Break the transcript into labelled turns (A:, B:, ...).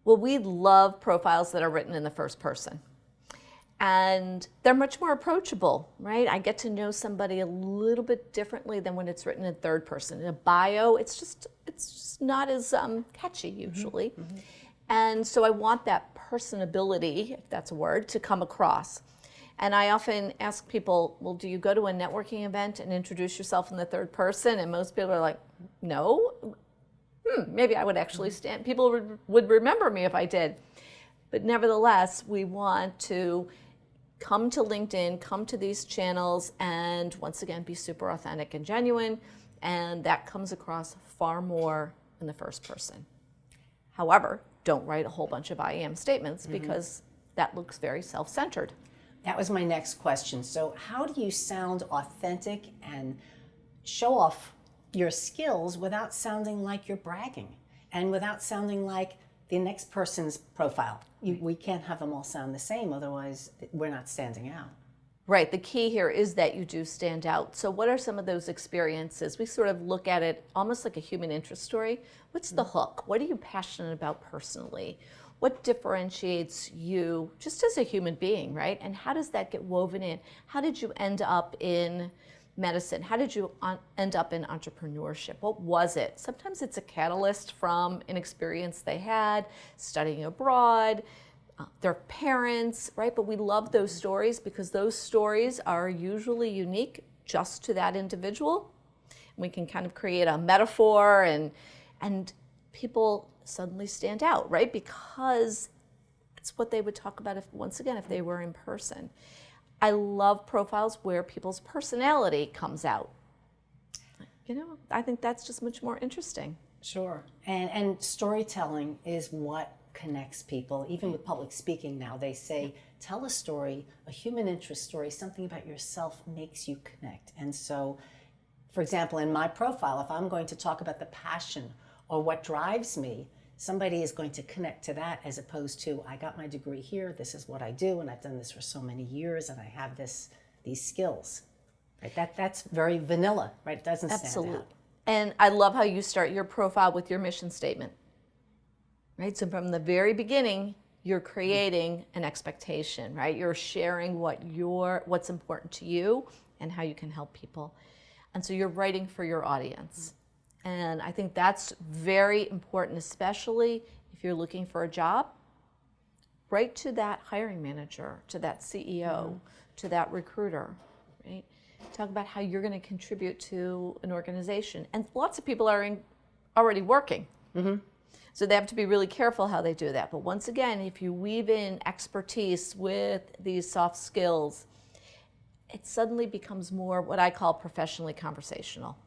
A: Well, we love profiles that are written in the first person. And they're much more approachable, right? I get to know somebody a little bit differently than when it's written in third person. In a bio, it's just not as catchy usually. Mm-hmm. And so I want that personability, if that's a word, to come across. And I often ask people, well, do you go to a networking event and introduce yourself in the third person? And most people are like, no. Maybe I would actually stand. People would remember me if I did. But nevertheless, we want to come to LinkedIn, come to these channels, and once again, be super authentic and genuine. And that comes across far more in the first person. However, don't write a whole bunch of I am statements because that looks very self-centered.
B: That was my next question. So how do you sound authentic and show off your skills without sounding like you're bragging and without sounding like the next person's profile? We can't have them all sound the same, otherwise we're not standing out.
A: Right, the key here is that you do stand out. So what are some of those experiences? We sort of look at it almost like a human interest story. What's the hook? What are you passionate about personally? What differentiates you just as a human being, right? And how does that get woven in? How did you end up in medicine? How did you end up in entrepreneurship? What was it? Sometimes it's a catalyst from an experience they had, studying abroad, their parents, right? But we love those stories because those stories are usually unique just to that individual. We can kind of create a metaphor and people suddenly stand out, right? Because it's what they would talk about if they were in person. I love profiles where people's personality comes out. I think that's just much more interesting.
B: Sure. And storytelling is what connects people. Even with public speaking now, they say, tell a story, a human interest story, something about yourself makes you connect. And so, for example, in my profile, if I'm going to talk about the passion or what drives me, somebody is going to connect to that as opposed to, I got my degree here, this is what I do, and I've done this for so many years, and I have these skills. Right? That's very vanilla, right? It doesn't stand out.
A: And I love how you start your profile with your mission statement. Right? So from the very beginning, you're creating an expectation, right? You're sharing what's important to you and how you can help people. And so you're writing for your audience. And I think that's very important, especially if you're looking for a job. Write to that hiring manager, to that CEO, to that recruiter, right? Talk about how you're going to contribute to an organization. And lots of people are already working. So they have to be really careful how they do that. But once again, if you weave in expertise with these soft skills, it suddenly becomes more what I call professionally conversational.